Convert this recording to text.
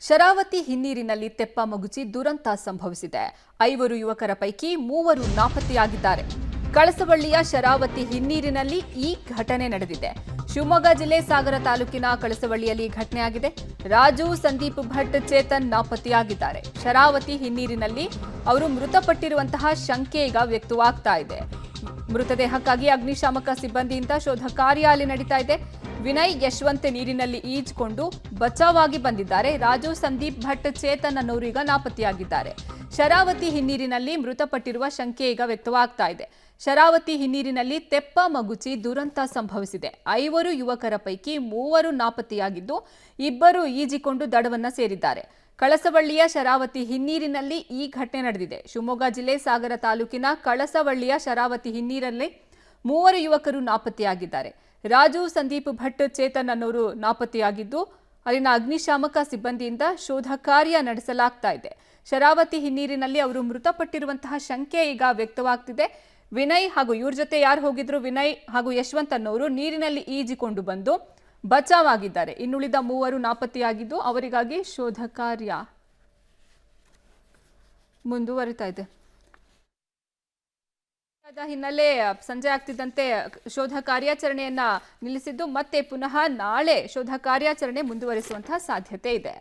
ಶರಾವತಿ ಹಿನ್ನೀರಿನಲ್ಲಿ ತೆಪ್ಪ ಮಗುಚಿ ದುರಂತ ಸಂಭವಿಸಿದೆ. 5 ಯುವಕರ ಪೈಕಿ 3 ನಾಪತ್ತೆಯಾಗಿದ್ದಾರೆ. ಕಳಸವಳ್ಳಿಯ ಶರಾವತಿ ಹಿನ್ನೀರಿನಲ್ಲಿ ಈ ಘಟನೆ ನಡೆದಿದೆ. ಶಿವಮೊಗ್ಗ ಜಿಲ್ಲೆ ಸಾಗರ ತಾಲೂಕಿನ ಕಳಸವಳ್ಳಿಯಲ್ಲಿ ಘಟನೆಯಾಗಿದೆ. ರಾಜು, ಸಂದೀಪ್ ಭಟ್, ಚೇತನ್ ನಾಪತ್ತೆಯಾಗಿದ್ದಾರೆ. ಶರಾವತಿ ಹಿನ್ನೀರಿನಲ್ಲಿ ಅವರು ಮೃತಪಟ್ಟಿರುವಂತಹ ಶಂಕೆ ಈಗ ವ್ಯಕ್ತವಾಗ್ತಾ ಇದೆ. ಮೃತದೇಹಕ್ಕಾಗಿ ಅಗ್ನಿಶಾಮಕ ಸಿಬ್ಬಂದಿಯಿಂದ ಶೋಧ ಕಾರ್ಯ ಅಲ್ಲಿ ನಡೀತಾ ಇದೆ. ವಿನಯ್, ಯಶವಂತ್ ನೀರಿನಲ್ಲಿ ಈಜ್ಕೊಂಡು ಬಚಾವಾಗಿ ಬಂದಿದ್ದಾರೆ. ರಾಜು, ಸಂದೀಪ್ ಭಟ್, ಚೇತನ್ ಅನ್ನೋರು ಈಗ ನಾಪತ್ತೆಯಾಗಿದ್ದಾರೆ. ಶರಾವತಿ ಹಿನ್ನೀರಿನಲ್ಲಿ ಮೃತಪಟ್ಟಿರುವ ಶಂಕೆ ಈಗ ವ್ಯಕ್ತವಾಗ್ತಾ ಇದೆ. ಶರಾವತಿ ಹಿನ್ನೀರಿನಲ್ಲಿ ತೆಪ್ಪ ಮಗುಚಿ ದುರಂತ ಸಂಭವಿಸಿದೆ. 5 ಯುವಕರ ಪೈಕಿ 3 ನಾಪತ್ತೆಯಾಗಿದ್ದು, 2 ಈಜಿಕೊಂಡು ದಡವನ್ನ ಸೇರಿದ್ದಾರೆ. ಕಳಸವಳ್ಳಿಯ ಶರಾವತಿ ಹಿನ್ನೀರಿನಲ್ಲಿ ಈ ಘಟನೆ ನಡೆದಿದೆ. ಶಿವಮೊಗ್ಗ ಜಿಲ್ಲೆ ಸಾಗರ ತಾಲೂಕಿನ ಕಳಸವಳ್ಳಿಯ ಶರಾವತಿ ಹಿನ್ನೀರಲ್ಲಿ 3 ಯುವಕರು ನಾಪತ್ತೆಯಾಗಿದ್ದಾರೆ. ರಾಜು, ಸಂದೀಪ್ ಭಟ್, ಚೇತನ್ ಅನ್ನೋರು ನಾಪತ್ತೆಯಾಗಿದ್ದು, ಅಲ್ಲಿನ ಅಗ್ನಿಶಾಮಕ ಸಿಬ್ಬಂದಿಯಿಂದ ಶೋಧ ಕಾರ್ಯ ನಡೆಸಲಾಗ್ತಾ ಇದೆ. ಶರಾವತಿ ಹಿನ್ನೀರಿನಲ್ಲಿ ಅವರು ಮೃತಪಟ್ಟಿರುವಂತಹ ಶಂಕೆ ಈಗ ವ್ಯಕ್ತವಾಗ್ತಿದೆ. ವಿನಯ್ ಹಾಗೂ ಇವ್ರ ಜೊತೆ ಯಾರು ಹೋಗಿದ್ರು, ವಿನಯ್ ಹಾಗೂ ಯಶವಂತ್ ಅನ್ನೋರು ನೀರಿನಲ್ಲಿ ಈಜಿಕೊಂಡು ಬಂದು ಬಚಾವಾಗಿದ್ದಾರೆ. ಇನ್ನುಳಿದ 3 ನಾಪತ್ತೆಯಾಗಿದ್ದು, ಅವರಿಗಾಗಿ ಶೋಧ ಕಾರ್ಯ ಮುಂದುವರಿತಾ ಇದೆ. ಹಿನ್ನೆಲೆ ಸಂಜೆ ಆಗ್ತಿದ್ದಂತೆ ಶೋಧ ಕಾರ್ಯಾಚರಣೆಯನ್ನ ನಿಲ್ಲಿಸಿದ್ದು, ಮತ್ತೆ ಪುನಃ ನಾಳೆ ಶೋಧ ಕಾರ್ಯಾಚರಣೆ ಮುಂದುವರಿಸುವಂತಹ ಸಾಧ್ಯತೆ ಇದೆ.